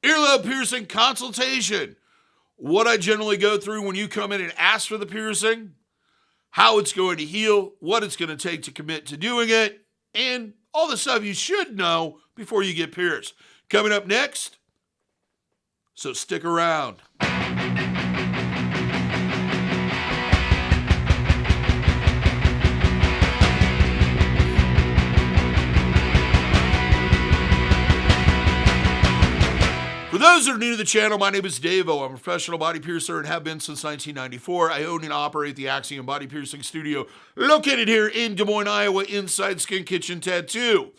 Earlobe Piercing Consultation. What I generally go through when you come in and ask for the piercing, how it's going to heal, what it's going to take to commit to doing it, and all the stuff you should know before you get pierced. Coming up next, so stick around. For those that are new to the channel, my name is DaVo. I'm a professional body piercer and have been since 1994. I own and operate the Axiom Body Piercing Studio located here in Des Moines, Iowa, inside Skin Kitchen Tattoo.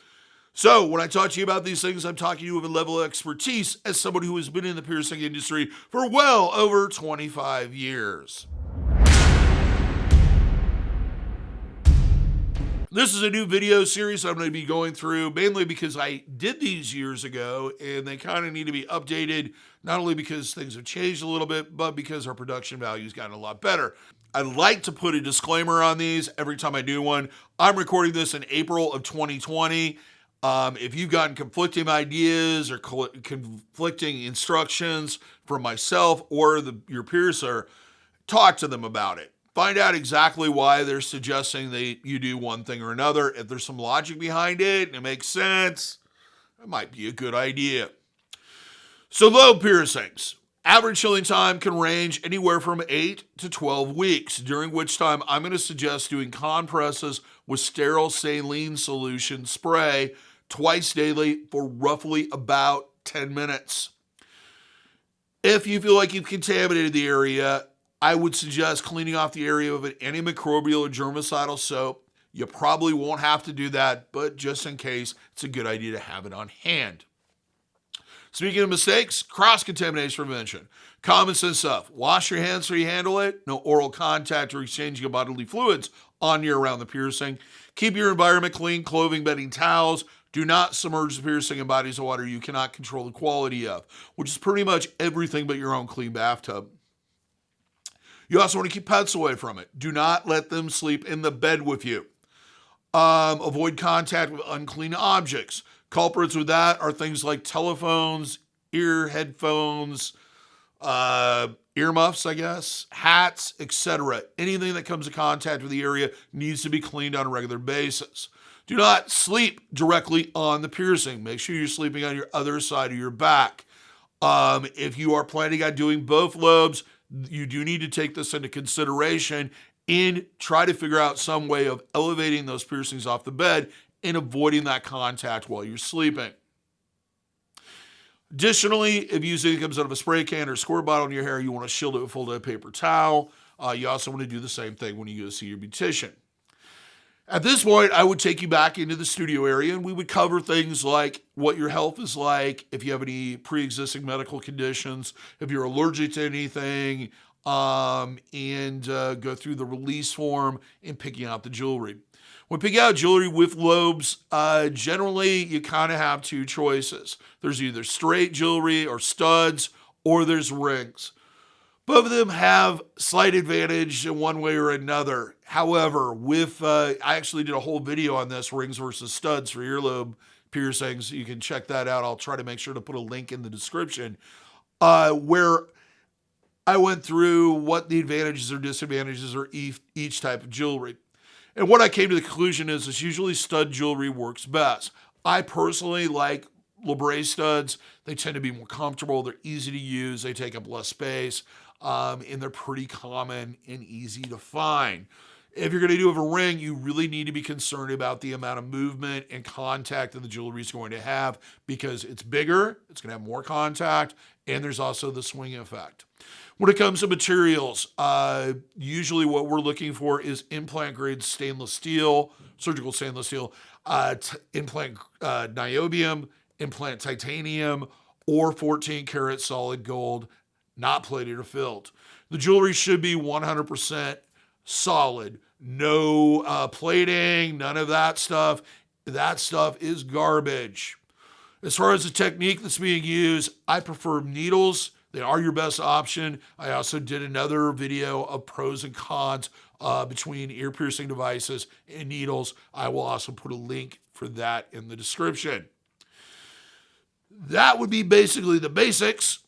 So when I talk to you about these things, I'm talking to you with a level of expertise as somebody who has been in the piercing industry for well over 25 years. This is a new video series I'm going to be going through, mainly because I did these years ago, and they kind of need to be updated, not only because things have changed a little bit, but because our production value has gotten a lot better. I like to put a disclaimer on these every time I do one. I'm recording this in April of 2020. If you've gotten conflicting ideas or conflicting instructions from myself or your piercer, talk to them about it. Find out exactly why they're suggesting that you do one thing or another. If there's some logic behind it and it makes sense, it might be a good idea. So lobe piercings. Average healing time can range anywhere from 8 to 12 weeks, during which time I'm going to suggest doing compresses with sterile saline solution spray twice daily for roughly about 10 minutes. If you feel like you've contaminated the area, I would suggest cleaning off the area with an antimicrobial or germicidal soap. You probably won't have to do that, but just in case, it's a good idea to have it on hand. Speaking of mistakes, cross-contamination prevention. Common sense stuff. Wash your hands before you handle it. No oral contact or exchanging of bodily fluids on or around the piercing. Keep your environment clean, clothing, bedding, towels. Do not submerge the piercing in bodies of water you cannot control the quality of, which is pretty much everything but your own clean bathtub. You also want to keep pets away from it. Do not let them sleep in the bed with you. Avoid contact with unclean objects. Culprits with that are things like telephones, headphones, earmuffs, I guess, hats, etc. Anything that comes in contact with the area needs to be cleaned on a regular basis. Do not sleep directly on the piercing. Make sure you're sleeping on your other side of your back. If you are planning on doing both lobes, you do need to take this into consideration and try to figure out some way of elevating those piercings off the bed and avoiding that contact while you're sleeping. Additionally, if using comes out of a spray can or squirt bottle in your hair, you want to shield it with a folded paper towel. You also want to do the same thing when you go see your beautician. At this point, I would take you back into the studio area and we would cover things like what your health is like, if you have any pre-existing medical conditions, if you're allergic to anything, and go through the release form and picking out the jewelry. When picking out jewelry with lobes, generally you kind of have two choices. There's either straight jewelry or studs, or there's rings. Both of them have slight advantage in one way or another. However, I actually did a whole video on this, rings versus studs for earlobe piercings. You can check that out. I'll try to make sure to put a link in the description, where I went through what the advantages or disadvantages are each type of jewelry. And what I came to the conclusion is usually stud jewelry works best. I personally like Libre studs. They tend to be more comfortable. They're easy to use. They take up less space. And they're pretty common and easy to find. If you're going to do a ring, you really need to be concerned about the amount of movement and contact that the jewelry is going to have, because it's bigger, it's going to have more contact, and there's also the swing effect. When it comes to materials, usually what we're looking for is implant grade stainless steel, surgical stainless steel, implant niobium, implant titanium, or 14 karat solid gold, not plated or filled. The jewelry should be 100% solid. No plating, none of that stuff. That stuff is garbage. As far as the technique that's being used, I prefer needles. They are your best option. I also did another video of pros and cons between ear piercing devices and needles. I will also put a link for that in the description. That would be basically the basics.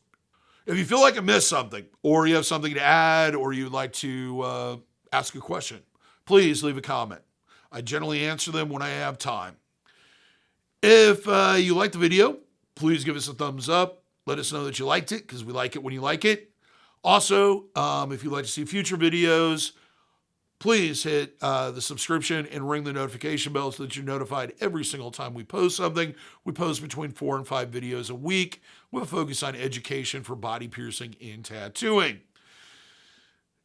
If you feel like I missed something, or you have something to add, or you'd like to ask a question, please leave a comment. I generally answer them when I have time. If you like the video, please give us a thumbs up. Let us know that you liked it, because we like it when you like it. Also, if you'd like to see future videos, please hit the subscription and ring the notification bell so that you're notified every single time we post something. We post between 4 and 5 videos a week with a focus on education for body piercing and tattooing.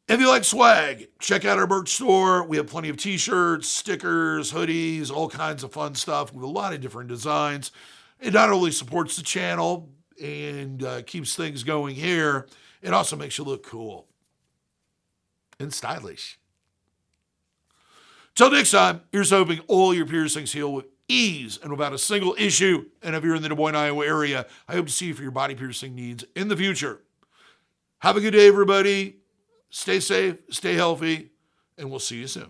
If you like swag, check out our merch store. We have plenty of t-shirts, stickers, hoodies, all kinds of fun stuff with a lot of different designs. It not only supports the channel and keeps things going here, it also makes you look cool and stylish. Till next time, here's hoping all your piercings heal with ease and without a single issue. And if you're in the Des Moines, Iowa area, I hope to see you for your body piercing needs in the future. Have a good day, everybody. Stay safe, stay healthy, and we'll see you soon.